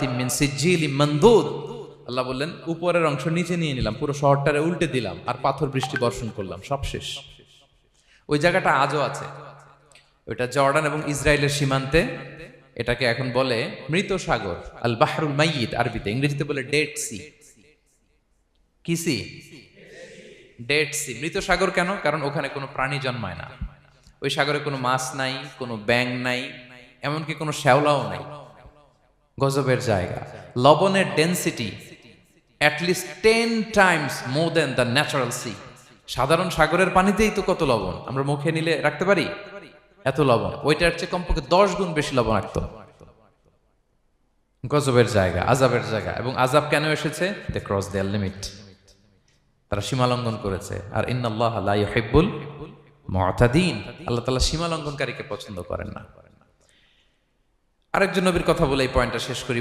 হিজারাতিম মিন সিজ্জিলিম মানদুদ। আল্লাহ বললেন উপরের অংশ নিচে নিয়ে নিলাম, পুরো শহরটারে উল্টে দিলাম, আর পাথর বৃষ্টি বর্ষণ করলাম, সব শেষ। ওই জায়গাটা আজও আছে, ওইটা জর্ডান এবং ইসরায়েলের সীমান্তে। এটাকে এখন বলে মৃত সাগর, আল বাহরুল মাইয়িত আরবিতে, ইংরেজিতে বলে ডেড সি। কি সি? Dead sea. মৃত সাগর কেন? কারণ ওখানে কোনো প্রাণী জন্মায় না। ওই সাগরে কোনো মাছ নাই, কোনো ব্যাঙ নাই, এমনকি কোনো শ্যাওলাও নাই। গজবের জায়গা। লবণের density at least 10 times more than the natural sea. সাধারণ সাগরের পানিতেই তো কত লবণ, আমরা মুখে নিলে রাখতে পারি এত লবণ, ওইটার চেয়ে কমপক্ষে 10 গুণ বেশি লবণাক্ত। গজবের জায়গা, আযাবের জায়গা। এবং আযাব কেন এসেছে? দে ক্রস দেয়ার লিমিট, তারা সীমা লঙ্ঘন করেছে। আর ইন্নাল্লাহা লা ইউহিব্বুল মুতাদিন, আল্লাহ তাআলা সীমা লঙ্ঘনকারীকে পছন্দ করেন না। আরেকজন নবীর কথা বলে এই পয়েন্টটা শেষ করি।